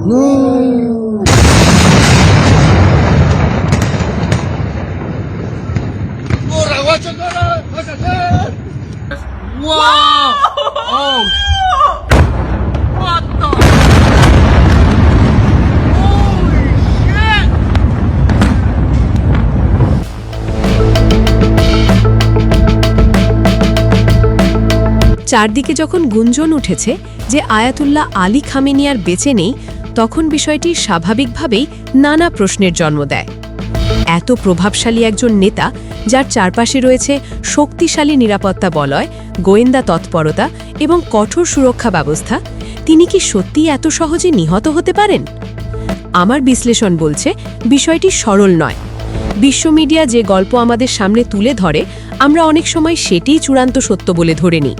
No! ¡Corra, guacho, corra! ¡Vas a hacer! ¡Wow! ¡Oh! What the? Holy shit! চারদিকে যখন গুঞ্জন উঠেছে যে আয়াতুল্লাহ আলী খামেনি আর বেঁচে নেই, তখন বিষয়টি স্বাভাবিকভাবেই নানা প্রশ্নের জন্ম দেয়। এত প্রভাবশালী একজন নেতা, যার চারপাশে রয়েছে শক্তিশালী নিরাপত্তা বলয়, গোয়েন্দা তৎপরতা এবং কঠোর সুরক্ষা ব্যবস্থা, তিনি কি সত্যিই এত সহজে নিহত হতে পারেন? আমার বিশ্লেষণ বলছে বিষয়টি সরল নয়। বিশ্ব মিডিয়া যে গল্প আমাদের সামনে তুলে ধরে, আমরা অনেক সময় সেটিই চূড়ান্ত সত্য বলে ধরে নিই।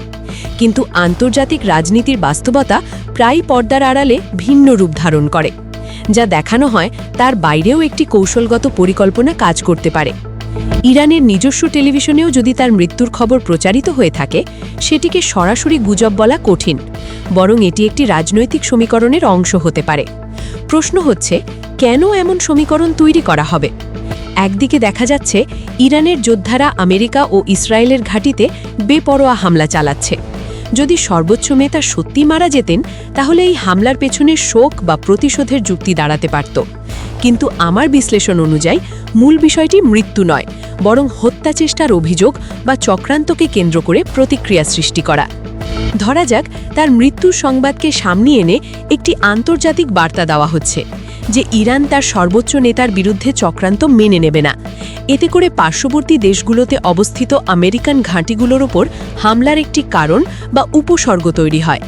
কিন্তু আন্তর্জাতিক রাজনীতির বাস্তবতা প্রায় পর্দার আড়ালে ভিন্ন রূপ ধারণ করে। যা দেখানো হয় তার বাইরেও একটি কৌশলগত পরিকল্পনা কাজ করতে পারে। ইরানের নিজস্ব টেলিভিশনেও যদি তার মৃত্যুর খবর প্রচারিত হয়ে থাকে, সেটিকে সরাসরি গুজব বলা কঠিন, বরং এটি একটি রাজনৈতিক সমীকরণের অংশ হতে পারে। প্রশ্ন হচ্ছে, কেন এমন সমীকরণ তৈরি করা হবে? একদিকে দেখা যাচ্ছে ইরানের যোদ্ধারা আমেরিকা ও ইসরায়েলের ঘাঁটিতে বেপরোয়া হামলা চালাচ্ছে। যদি সর্বোচ্চ নেতা সত্যি মারা যেতেন, তাহলে এই হামলার পেছনে শোক বা প্রতিশোধের যুক্তি দাঁড়াতে পারত। কিন্তু আমার বিশ্লেষণ অনুযায়ী মূল বিষয়টি মৃত্যু নয়, বরং হত্যা চেষ্টার অভিযোগ বা চক্রান্তকে কেন্দ্র করে প্রতিক্রিয়া সৃষ্টি করা। ধরা যাক তার মৃত্যুর সংবাদকে সামনে এনে একটি আন্তর্জাতিক বার্তা দেওয়া হচ্ছে যে ইরান তার সর্বোচ্চ নেতার বিরুদ্ধে চক্রান্ত মেনে নেবে না। এতে করে পার্শ্ববর্তী দেশগুলোতে অবস্থিত আমেরিকান ঘাঁটিগুলোর ওপর হামলার একটি কারণ বা উপসর্গ তৈরি হয়।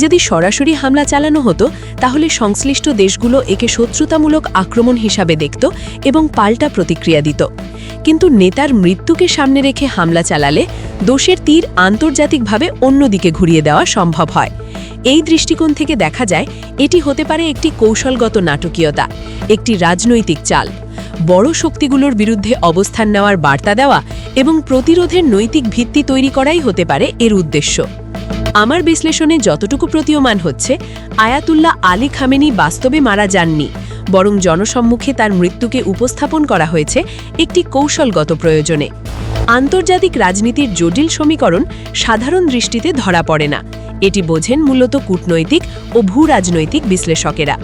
যদি সরাসরি হামলা চালানো হতো, তাহলে সংশ্লিষ্ট দেশগুলো একে শত্রুতামূলক আক্রমণ হিসাবে দেখত এবং পাল্টা প্রতিক্রিয়া দিত। কিন্তু নেতার মৃত্যুকে সামনে রেখে হামলা চালালে দোষের তীর আন্তর্জাতিকভাবে অন্যদিকে ঘুরিয়ে দেওয়া সম্ভব হয়। এই দৃষ্টিকোণ থেকে দেখা যায় এটি হতে পারে একটি কৌশলগত নাটকীয়তা, একটি রাজনৈতিক চাল, বড় শক্তিগুলোর বিরুদ্ধে অবস্থান নেওয়ার বার্তা দেওয়া এবং প্রতিরোধের নৈতিক ভিত্তি তৈরি করাই হতে পারে এর উদ্দেশ্য। আমার বিশ্লেষণে যতটুকু প্রতীয়মান হচ্ছে, আয়াতুল্লাহ আলী খামেনি বাস্তবে মারা যাননি, বরং জনসম্মুখে তার মৃত্যুকে উপস্থাপন করা হয়েছে একটি কৌশলগত প্রয়োজনে। আন্তর্জাতিক রাজনীতির জটিল সমীকরণ সাধারণ দৃষ্টিতে ধরা পড়ে না, এটি বোঝেন মূলত কূটনৈতিক ও ভূ রাজনৈতিক বিশ্লেষকেরা।